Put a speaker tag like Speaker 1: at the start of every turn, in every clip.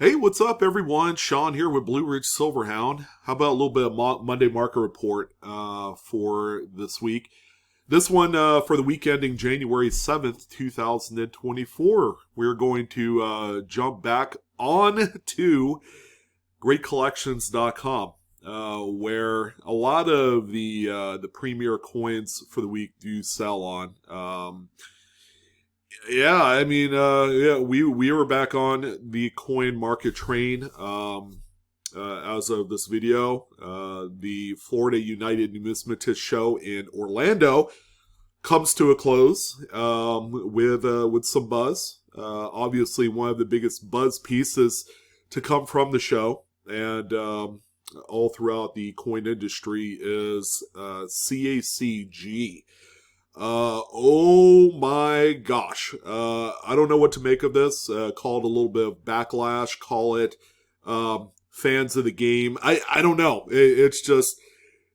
Speaker 1: Hey, what's up, everyone? Sean here with BlueRidgeSilverhound. How about a little bit of Monday market report for this week? This one for the week ending January 7th, 2024. We're going to jump back on to greatcollections.com, where a lot of the premier coins for the week do sell on. We were back on the coin market train as of this video. The Florida United Numismatist Show in Orlando comes to a close with some buzz. Obviously, one of the biggest buzz pieces to come from the show and all throughout the coin industry is CACG. Oh my gosh. I don't know what to make of this. Call it a little bit of backlash. Call it fans of the game. I don't know. It's just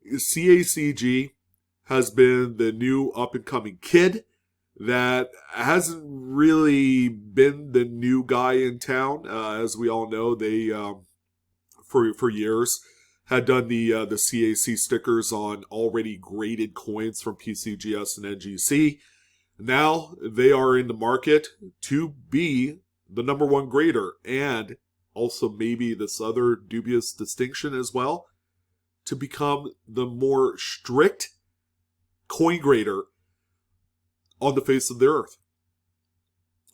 Speaker 1: CACG has been the new up-and-coming kid that hasn't really been the new guy in town. As we all know, they for years had done the CAC stickers on already graded coins from PCGS and NGC. Now they are in the market to be the number one grader, and also maybe this other dubious distinction as well, to become the more strict coin grader on the face of the earth.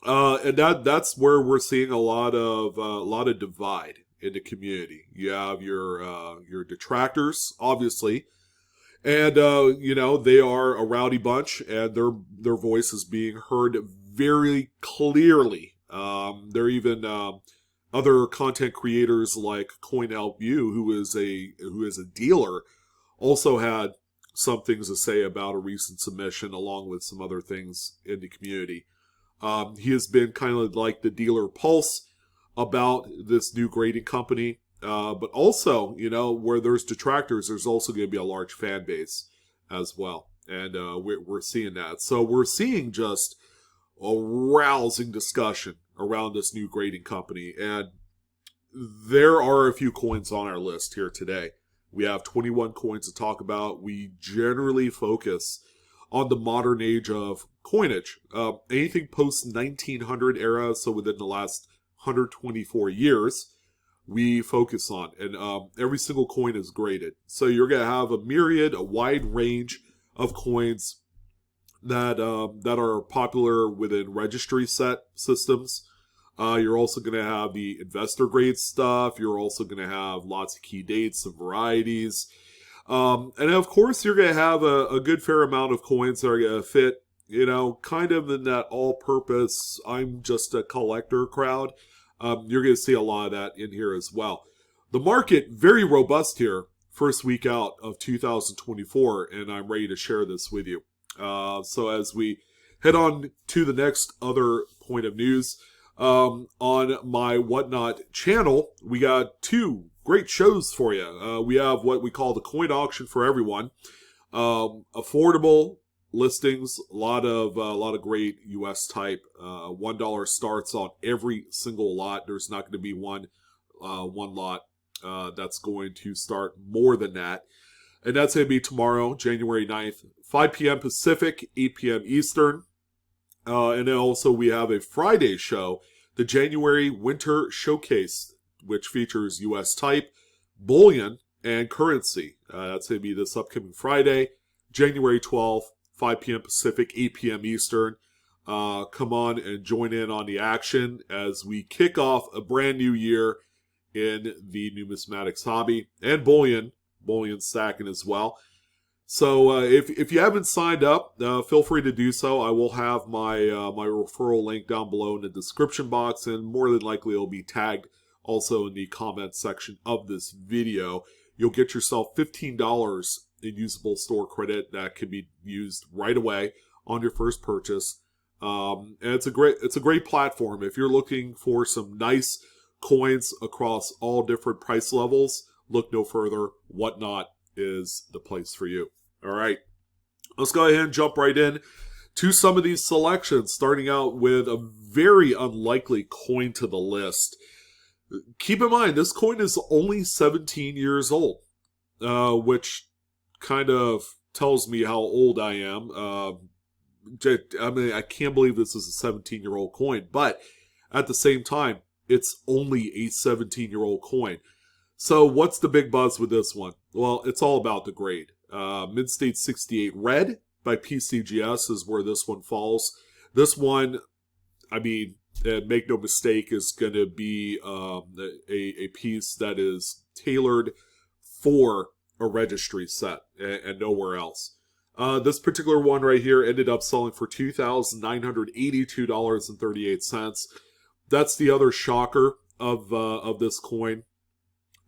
Speaker 1: And that's where we're seeing a lot of divide in the community. You have your detractors, obviously, and they are a rowdy bunch, and their voice is being heard very clearly. There are even other content creators like CoinHelpU, who is a dealer, also had some things to say about a recent submission, along with some other things in the community. He has been kind of like the dealer pulse about this new grading company, but also, where there's detractors, there's also going to be a large fan base as well, and we're seeing that. So we're seeing just a rousing discussion around this new grading company, and there are a few coins on our list here today. We have 21 coins to talk about. We generally focus on the modern age of coinage. Anything post 1900 era, so within the last 124 years, we focus on, and every single coin is graded. So you're going to have a wide range of coins that are popular within registry set systems. You're also going to have the investor grade stuff. You're also going to have lots of key dates and varieties. And of course, you're going to have a good fair amount of coins that are going to fit, kind of in that all-purpose, I'm just a collector crowd. You're going to see a lot of that in here as well. The market, very robust here, first week out of 2024, and I'm ready to share this with you. So as we head on to the next other point of news, on my Whatnot channel, we got two great shows for you. We have what we call the coin auction for everyone. Affordable listings, a lot of great U.S. type. $1 starts on every single lot. There's not going to be one lot that's going to start more than that. And that's going to be tomorrow, January 9th, 5 p.m. Pacific, 8 p.m. Eastern. And then also we have a Friday show, the January Winter Showcase, which features U.S. type, bullion, and currency. That's going to be this upcoming Friday, January 12th, 5 p.m. Pacific, 8 p.m. Eastern. Come on and join in on the action as we kick off a brand new year in the numismatics hobby, and bullion stacking as well. So if you haven't signed up, feel free to do so. I will have my referral link down below in the description box, and more than likely it'll be tagged also in the comment section of this video. You'll get yourself $15 in usable store credit that can be used right away on your first purchase. And it's a great platform if you're looking for some nice coins across all different price levels. Look no further. Whatnot is the place for you. All right, let's go ahead and jump right in to some of these selections, starting out with a very unlikely coin to the list. Keep in mind, this coin is only 17 years old, which kind of tells me how old I am. I mean, I can't believe this is a 17-year-old coin, but at the same time, it's only a 17-year-old coin. So what's the big buzz with this one? Well, it's all about the grade. Mid-State 68 Red by PCGS is where this one falls. This one, I mean, make no mistake, is going to be a piece that is tailored for a registry set and nowhere else. This particular one right here ended up selling for $2,982.38. That's the other shocker of this coin,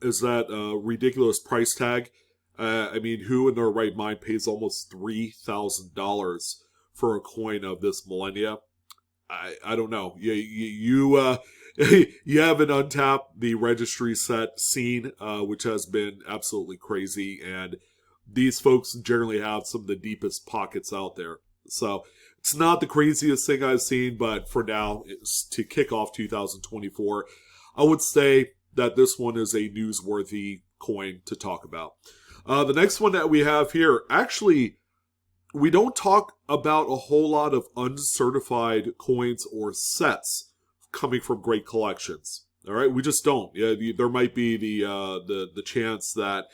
Speaker 1: is that ridiculous price tag. I mean, who in their right mind pays almost $3,000 for a coin of this millennia? I don't know. You haven't untapped the registry set scene, which has been absolutely crazy, and these folks generally have some of the deepest pockets out there. So it's not the craziest thing I've seen, but for now, to kick off 2024, I would say that this one is a newsworthy coin to talk about. The next one that we have here, actually, we don't talk about a whole lot of uncertified coins or sets coming from great collections. All right, we just don't. Yeah, there might be the chance that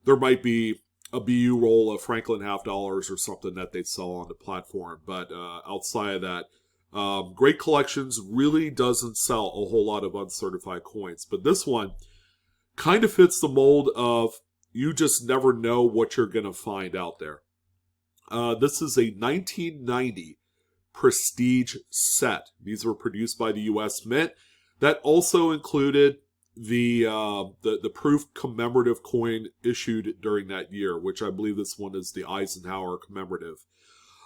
Speaker 1: there might be a BU roll of Franklin half dollars or something that they sell on the platform, but outside of that, great collections really doesn't sell a whole lot of uncertified coins. But this one kind of fits the mold of you just never know what you're going to find out there. This is a 1990 Prestige set. These were produced by the U.S. Mint. That also included the proof commemorative coin issued during that year, which I believe this one is the Eisenhower commemorative.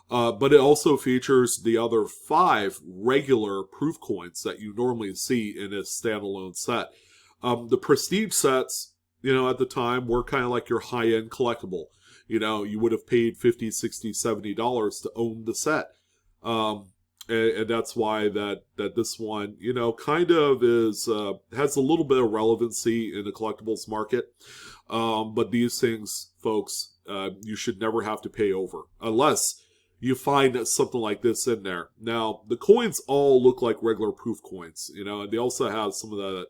Speaker 1: But it also features the other 5 regular proof coins that you normally see in a standalone set. The Prestige sets, at the time were kind of like your high-end collectible. You would have paid $50, $60, $70 to own the set. And that's why that this one, kind of is has a little bit of relevancy in the collectibles market. But these things, folks, you should never have to pay over unless you find something like this in there. Now, the coins all look like regular proof coins, and they also have some of the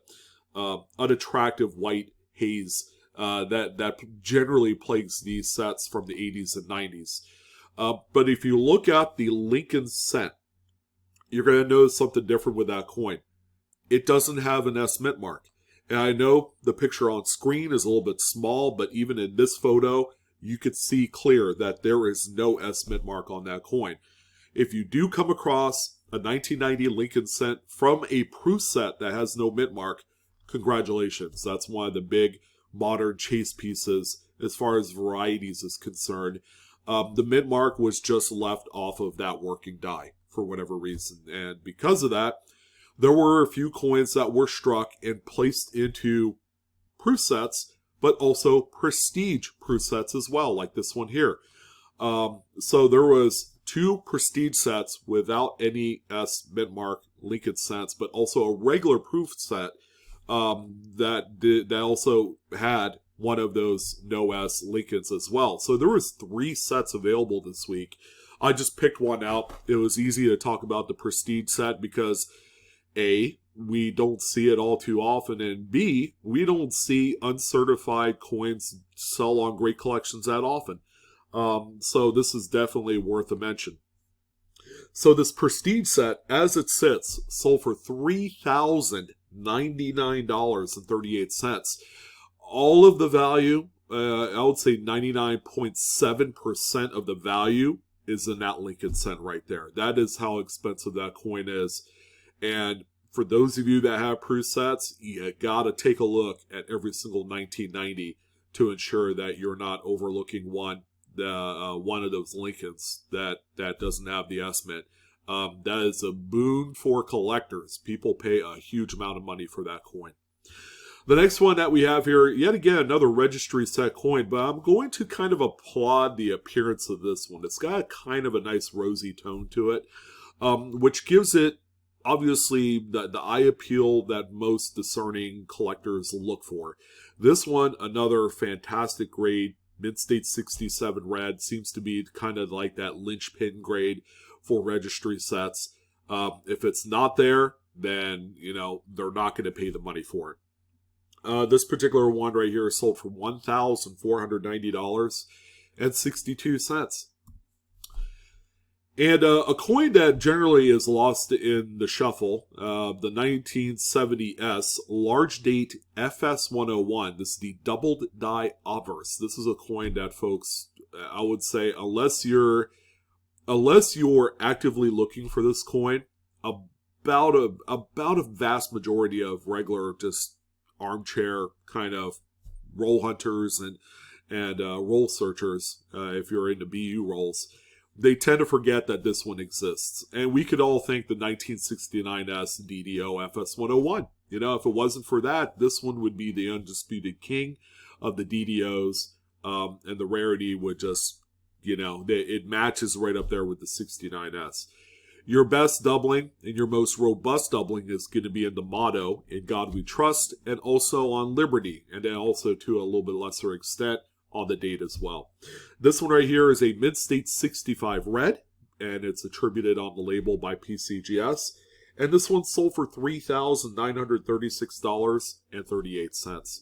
Speaker 1: unattractive white haze that generally plagues these sets from the 80s and 90s. But if you look at the Lincoln cent, you're going to notice something different with that coin. It doesn't have an S Mint mark. And I know the picture on screen is a little bit small, but even in this photo, you could see clear that there is no S Mint mark on that coin. If you do come across a 1990 Lincoln cent from a proof set that has no mint mark, congratulations. That's one of the big modern chase pieces as far as varieties is concerned. The mint mark was just left off of that working die for whatever reason. And because of that, there were a few coins that were struck and placed into proof sets, but also prestige proof sets as well, like this one here. So there was 2 prestige sets without any S mint mark Lincoln cents, but also a regular proof set that also had one of those no S Lincolns as well. So there was 3 sets available this week. I just picked one out. It was easy to talk about the Prestige set because A, we don't see it all too often, and B, we don't see uncertified coins sell on great collections that often. So this is definitely worth a mention. So this Prestige set, as it sits, sold for $3,099.38. All of the value, I would say 99.7% of the value is in that Lincoln cent right there. That is how expensive that coin is. And for those of you that have proof sets, you gotta take a look at every single 1990 to ensure that you're not overlooking one of those Lincolns that doesn't have the S Mint. That is a boon for collectors. People pay a huge amount of money for that coin. The next one that we have here, yet again, another registry set coin, but I'm going to kind of applaud the appearance of this one. It's got kind of a nice rosy tone to it, which gives it obviously the eye appeal that most discerning collectors look for. This one, another fantastic grade, Mid-State 67 red, seems to be kind of like that linchpin grade for registry sets. If it's not there, then, they're not going to pay the money for it. This particular one right here is sold for $1,490.62. And a coin that generally is lost in the shuffle, the 1970S Large Date FS101. This is the doubled die obverse. This is a coin that, folks, I would say, unless you're actively looking for this coin, about a vast majority of regular just armchair kind of roll hunters and roll searchers, if you're into BU rolls, they tend to forget that this one exists. And we could all thank the 1969S DDO FS101. If it wasn't for that, this one would be the undisputed king of the DDOs, and the rarity would just, it matches right up there with the 69S. Your best doubling and your most robust doubling is going to be in the motto, In God We Trust, and also on Liberty, and then also to a little bit lesser extent on the date as well. This one right here is a Mid-State 65 red, and it's attributed on the label by PCGS. And this one sold for $3,936.38.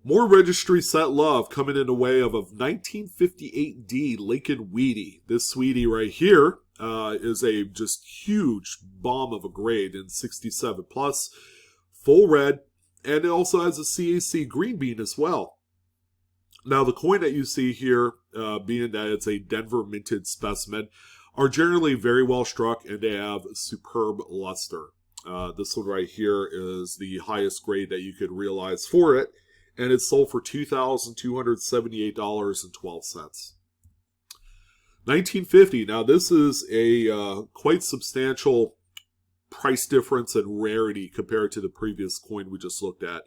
Speaker 1: More registry set love coming in the way of a 1958D Lincoln Wheatie. This sweetie right here is a just huge bomb of a grade in 67 plus, full red, and it also has a CAC green bean as well. Now, the coin that you see here, being that it's a Denver minted specimen, are generally very well struck, and they have superb luster. This one right here is the highest grade that you could realize for it, and it's sold for $2,278.12. 1950. Now, this is a quite substantial price difference and rarity compared to the previous coin we just looked at.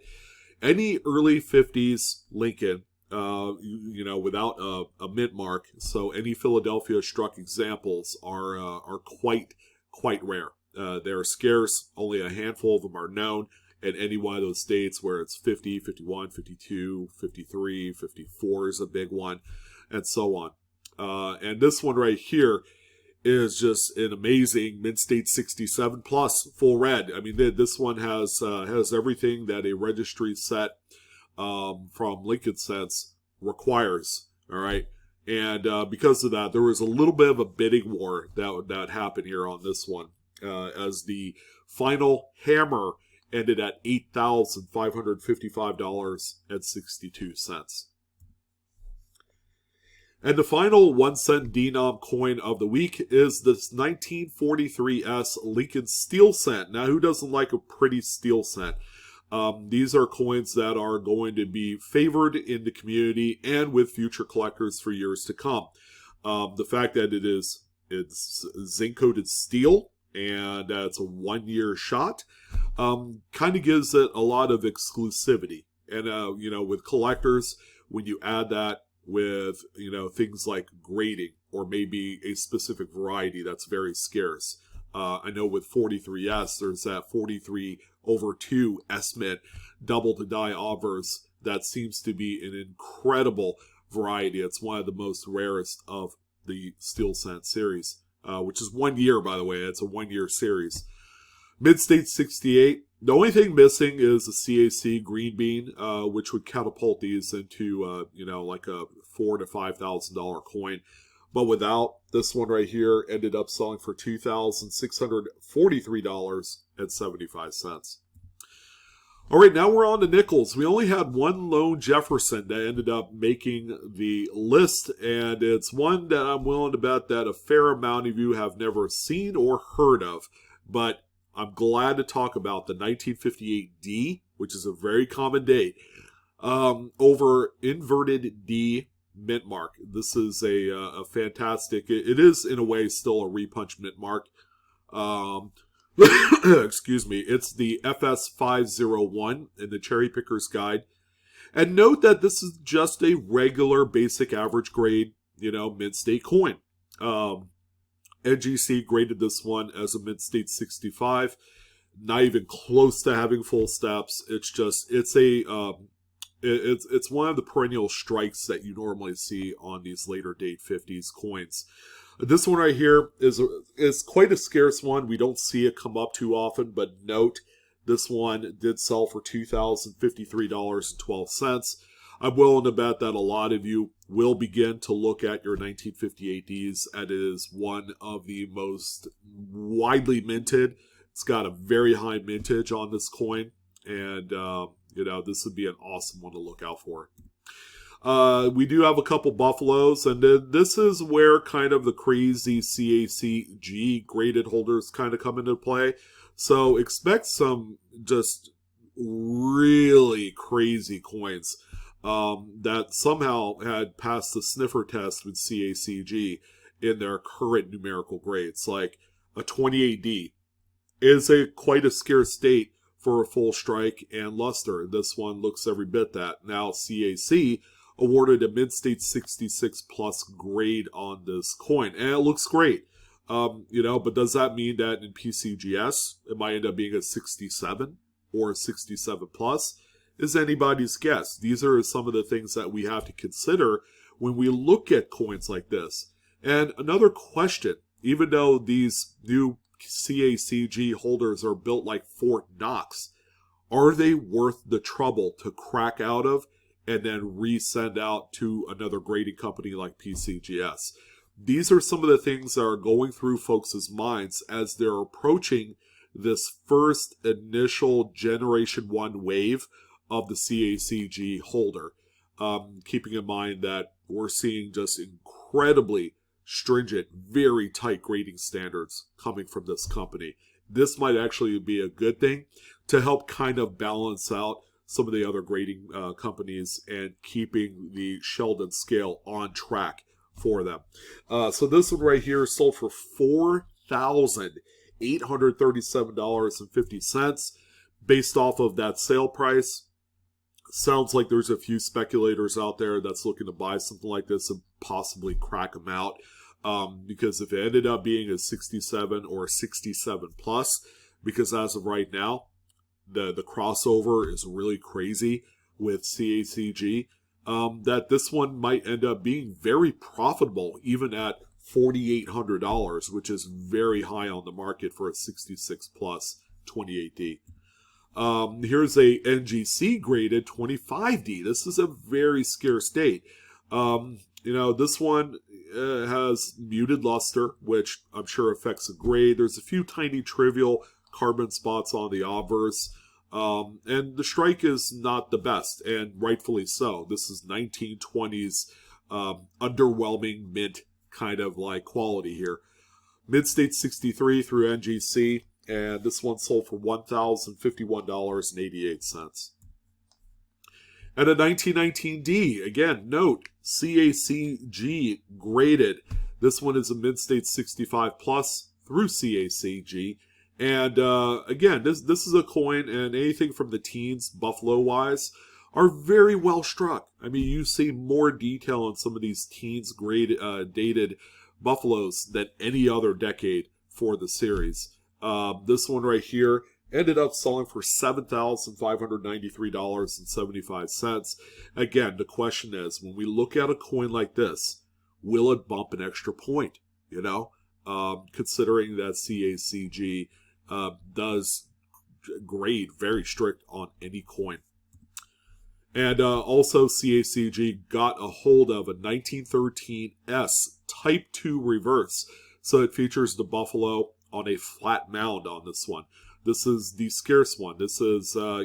Speaker 1: Any early 50s Lincoln, without a mint mark, so any Philadelphia struck examples are quite rare. They're scarce. Only a handful of them are known in any one of those states where it's 50, 51, 52, 53, 54 is a big one, and so on. And this one right here is just an amazing Mid-State 67 plus full red. I mean, this one has everything that a registry set from Lincoln Sense requires. All right, and because of that, there was a little bit of a bidding war that happened here on this one, as the final hammer ended at $8,555.62. And the final 1 cent denom coin of the week is this 1943S Lincoln Steel Cent. Now, who doesn't like a pretty steel cent? These are coins that are going to be favored in the community and with future collectors for years to come. The fact that it's zinc-coated steel and it's a 1-year shot kind of gives it a lot of exclusivity. And, with collectors, when you add that with, things like grading or maybe a specific variety that's very scarce. I know with 43S, there's that 43/2 S-Mint double to die obverse that seems to be an incredible variety. It's one of the most rarest of the Steel Cent series, which is 1 year, by the way. It's a 1-year series. Mid-State 68. The only thing missing is a CAC green bean, which would catapult these into, like a $4,000 to $5,000 coin. But without, this one right here ended up selling for $2,643.75. All right, now we're on to nickels. We only had one lone Jefferson that ended up making the list, and it's one that I'm willing to bet that a fair amount of you have never seen or heard of. But I'm glad to talk about the 1958D, which is a very common date, over inverted D mint mark. This is a fantastic, it is in a way still a repunch mint mark. Excuse me, it's the FS501 in the Cherry Picker's Guide. And note that this is just a regular basic average grade, mid-state coin. NGC graded this one as a mid-state 65. Not even close to having full steps. It's one of the perennial strikes that you normally see on these later date 50s coins. This one right here is quite a scarce one. We don't see it come up too often, but note this one did sell for $2,053.12. I'm willing to bet that a lot of you will begin to look at your 1958Ds, and it is one of the most widely minted. It's got a very high mintage on this coin, and this would be an awesome one to look out for. We do have a couple Buffaloes, and this is where kind of the crazy CACG graded holders kind of come into play. So expect some just really crazy coins that somehow had passed the sniffer test with CACG in their current numerical grades. Like a 28D is quite a scarce state for a full strike and luster. This one looks every bit that. Now CAC awarded a mid-state 66 plus grade on this coin, and it looks great. But does that mean that in PCGS it might end up being a 67 or a 67 plus? Is anybody's guess. These are some of the things that we have to consider when we look at coins like this. And another question, even though these new CACG holders are built like Fort Knox, are they worth the trouble to crack out of and then resend out to another grading company like PCGS? These are some of the things that are going through folks' minds as they're approaching this first initial Generation 1 wave of the CACG holder. Keeping in mind that we're seeing just incredibly stringent, very tight grading standards coming from this company. This might actually be a good thing to help kind of balance out some of the other grading companies and keeping the Sheldon scale on track for them. So this one right here sold for $4,837.50 based off of that sale price. Sounds like there's a few speculators out there that's looking to buy something like this and possibly crack them out. Because if it ended up being a 67 or a 67 plus, because as of right now, the crossover is really crazy with CACG, that this one might end up being very profitable, even at $4,800, which is very high on the market for a 66 plus 28D. Here's a NGC graded 25D. This is a very scarce date. This one has muted luster, which I'm sure affects the grade. There's a few tiny trivial carbon spots on the obverse. And the strike is not the best, and rightfully so. This is 1920s underwhelming mint kind of like quality here. Mid-state 63 through NGC, and this one sold for $1,051.88. And a 1919D, again, note, CACG graded. This one is a mid-state 65 plus through CACG. And again, this is a coin, and anything from the teens, Buffalo-wise, are very well struck. I mean, you see more detail on some of these teens dated Buffaloes than any other decade for the series. This one right here ended up selling for $7,593.75. Again, the question is, when we look at a coin like this, will it bump an extra point? Considering that CACG does grade very strict on any coin. And also CACG got a hold of a 1913S Type 2 reverse. So it features the Buffalo on a flat mound on this one. This is the scarce one. This is, a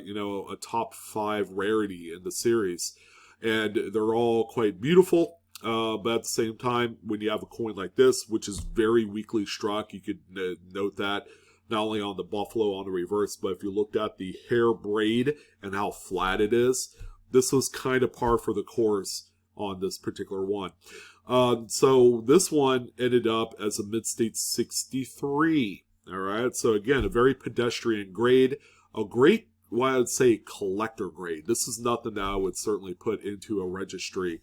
Speaker 1: top 5 rarity in the series. And they're all quite beautiful. But at the same time, when you have a coin like this, which is very weakly struck, you could note that not only on the Buffalo on the reverse, but if you looked at the hair braid and how flat it is, this was kind of par for the course on this particular one. So this one ended up as a mid-state 63. All right, so again, a very pedestrian grade, a great, I'd say, collector grade. This is nothing that I would certainly put into a registry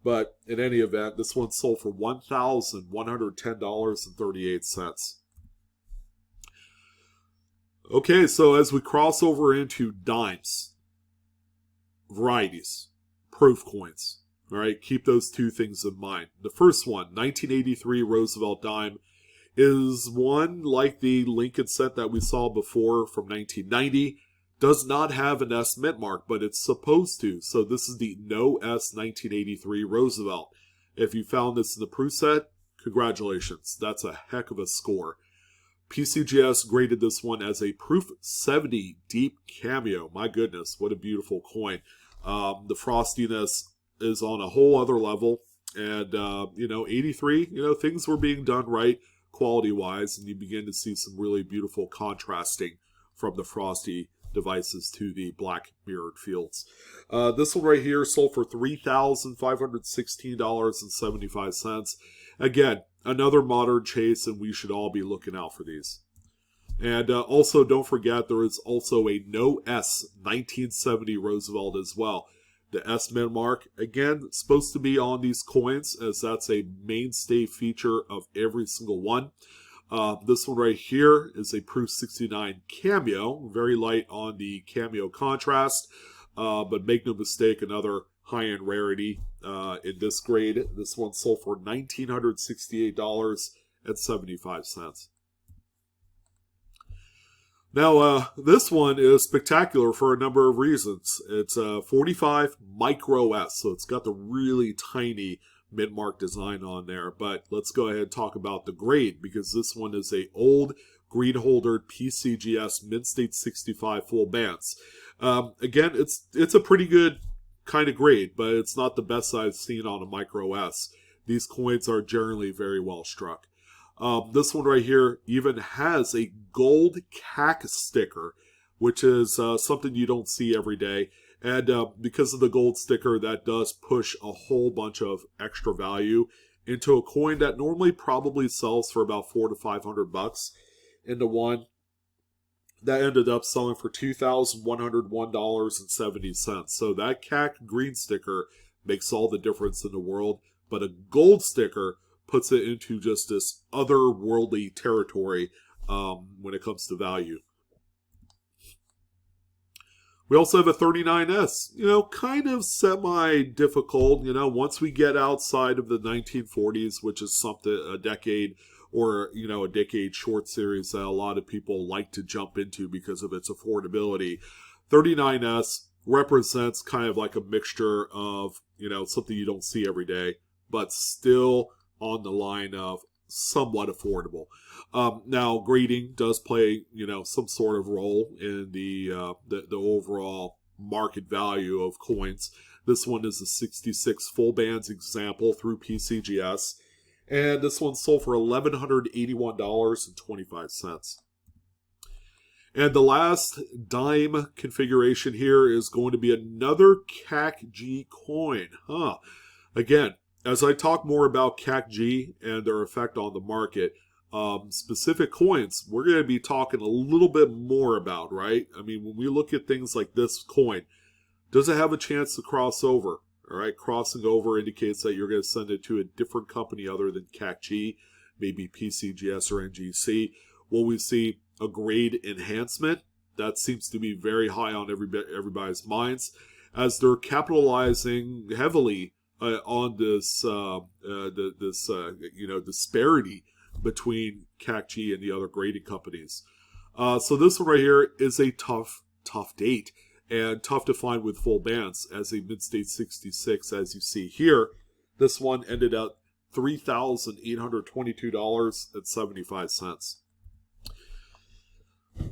Speaker 1: But in any event, this one sold for $1,110.38. Okay, so as we cross over into dimes, varieties, proof coins, all right, keep those two things in mind. The first one, 1983 Roosevelt dime, is one like the Lincoln set that we saw before from 1990. Does not have an S mint mark, but it's supposed to. So this is the No S 1983 Roosevelt. If you found this in the proof set, congratulations. That's a heck of a score. PCGS graded this one as a proof 70 deep cameo. My goodness, what a beautiful coin. The frostiness is on a whole other level. And, 83, things were being done right quality-wise, and you begin to see some really beautiful contrasting from the frosty devices to the black mirrored fields. This one right here sold for $3,516.75. Again, another modern chase, and we should all be looking out for these. And also, don't forget, there is also a No S 1970 Roosevelt as well. The S mint mark, again, supposed to be on these coins, as that's a mainstay feature of every single one. This one right here is a Proof 69 Cameo, very light on the cameo contrast, but make no mistake, another high-end rarity in this grade. This one sold for $1,968.75. Now, this one is spectacular for a number of reasons. It's a 45 Micro S, so it's got the really tiny mint-mark design on there. But let's go ahead and talk about the grade, because this one is a old green-holdered PCGS Mint State 65 full bands. Again, it's a pretty good kind of grade, but it's not the best I've seen on a Micro S. These coins are generally very well struck. This one right here even has a gold CAC sticker, which is something you don't see every day. And because of the gold sticker, that does push a whole bunch of extra value into a coin that normally probably sells for about $400 to $500 into one that ended up selling for $2,101.70. So that CAC green sticker makes all the difference in the world, but a gold sticker puts it into just this otherworldly territory when it comes to value. We also have a 39S, kind of semi-difficult, once we get outside of the 1940s, which is a decade or, a decade short series that a lot of people like to jump into because of its affordability. 39S represents kind of like a mixture of, something you don't see every day, but still on the line of somewhat affordable. Now, grading does play, some sort of role in the overall market value of coins. This one is a 66 full bands example through PCGS, and this one sold for $1,181.25. And the last dime configuration here is going to be another CAC G coin. Again, as I talk more about CAC G and their effect on the market, specific coins, we're going to be talking a little bit more about, right? I mean, when we look at things like this coin, does it have a chance to cross over? All right, crossing over indicates that you're going to send it to a different company other than CAC G, maybe PCGS or NGC. Will we see a grade enhancement? That seems to be very high on everybody's minds, as they're capitalizing heavily on this disparity between CAC G and the other grading companies. So this one right here is a tough date, and tough to find with full bands as a mid-state 66, as you see here. This one ended at $3,822.75.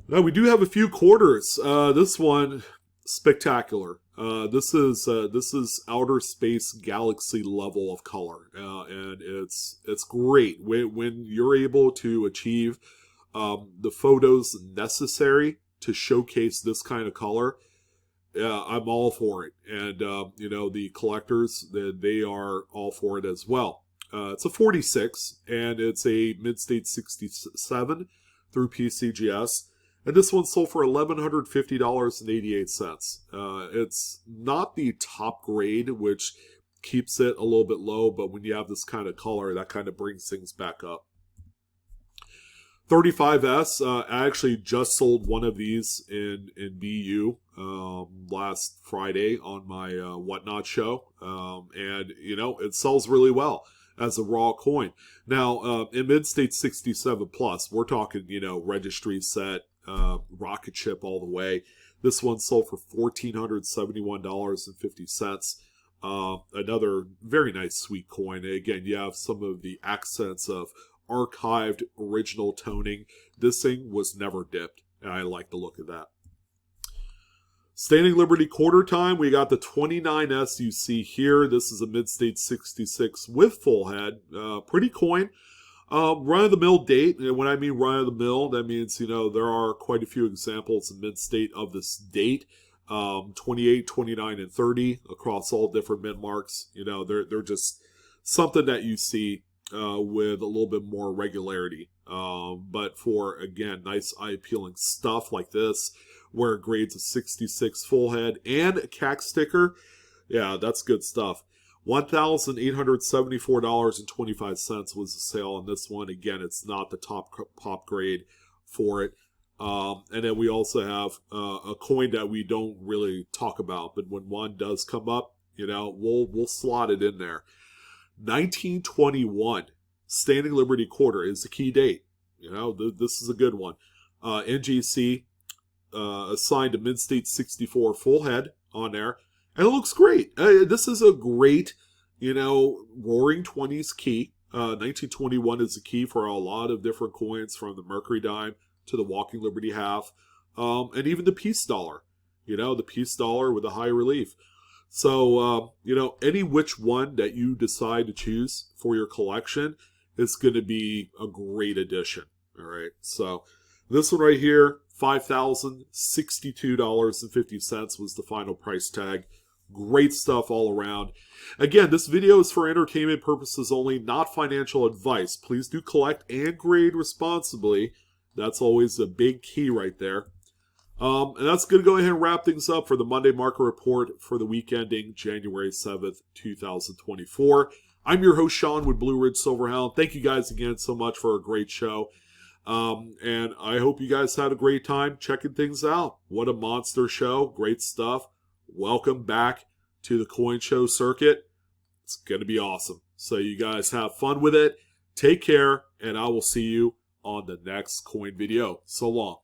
Speaker 1: Now we do have a few quarters. This one, spectacular. This is outer space galaxy level of color, and it's great when you're able to achieve the photos necessary to showcase this kind of color. I'm all for it, and the collectors, they are all for it as well. It's a 46, and it's a mid-state 67 through PCGS. And this one sold for $1,150.88. It's not the top grade, which keeps it a little bit low, but when you have this kind of color, that kind of brings things back up. 35S, I actually just sold one of these in BU last Friday on my Whatnot show. And, you know, it sells really well as a raw coin. Now, in mid-state 67 plus, we're talking, you know, registry set, rocket ship all the way. This one sold for $1,471.50. Another very nice sweet coin. Again, you have some of the accents of archived original toning. This thing was never dipped, and I like the look of that. Standing Liberty quarter time, we got the 29S you see here. This is a mid-state 66 with full head. Pretty coin. Run-of-the-mill date, and when I mean run-of-the-mill, that means, you know, there are quite a few examples in mid-state of this date. 28, 29, and 30 across all different mint marks. You know, they're just something that you see with a little bit more regularity. But for, again, nice eye-appealing stuff like this, where it grades a 66 full head and a CAC sticker, yeah, that's good stuff. $1,874.25 was the sale on this one. Again, it's not the top pop grade for it. And then we also have a coin that we don't really talk about, but when one does come up, you know, we'll slot it in there. 1921 Standing Liberty quarter is the key date. You know, this is a good one. NGC assigned a mid-state 64 full head on there, and it looks great. This is a great, you know, Roaring 20s key. 1921 is the key for a lot of different coins, from the Mercury dime to the Walking Liberty half, and even the peace dollar. You know, the peace dollar with a high relief. So, you know, any which one that you decide to choose for your collection is going to be a great addition. All right. So this one right here, $5,062.50 was the final price tag. Great stuff all around. Again, this video is for entertainment purposes only, not financial advice. Please do collect and grade responsibly. That's always a big key right there. And that's going to go ahead and wrap things up for the Monday Market Report for the week ending January 7th, 2024. I'm your host, Sean, with Blue Ridge Silverhound. Thank you guys again so much for a great show. And I hope you guys had a great time checking things out. What a monster show. Great stuff. Welcome back to the coin show circuit. It's going to be awesome. So you guys have fun with it. Take care, and I will see you on the next coin video. So long.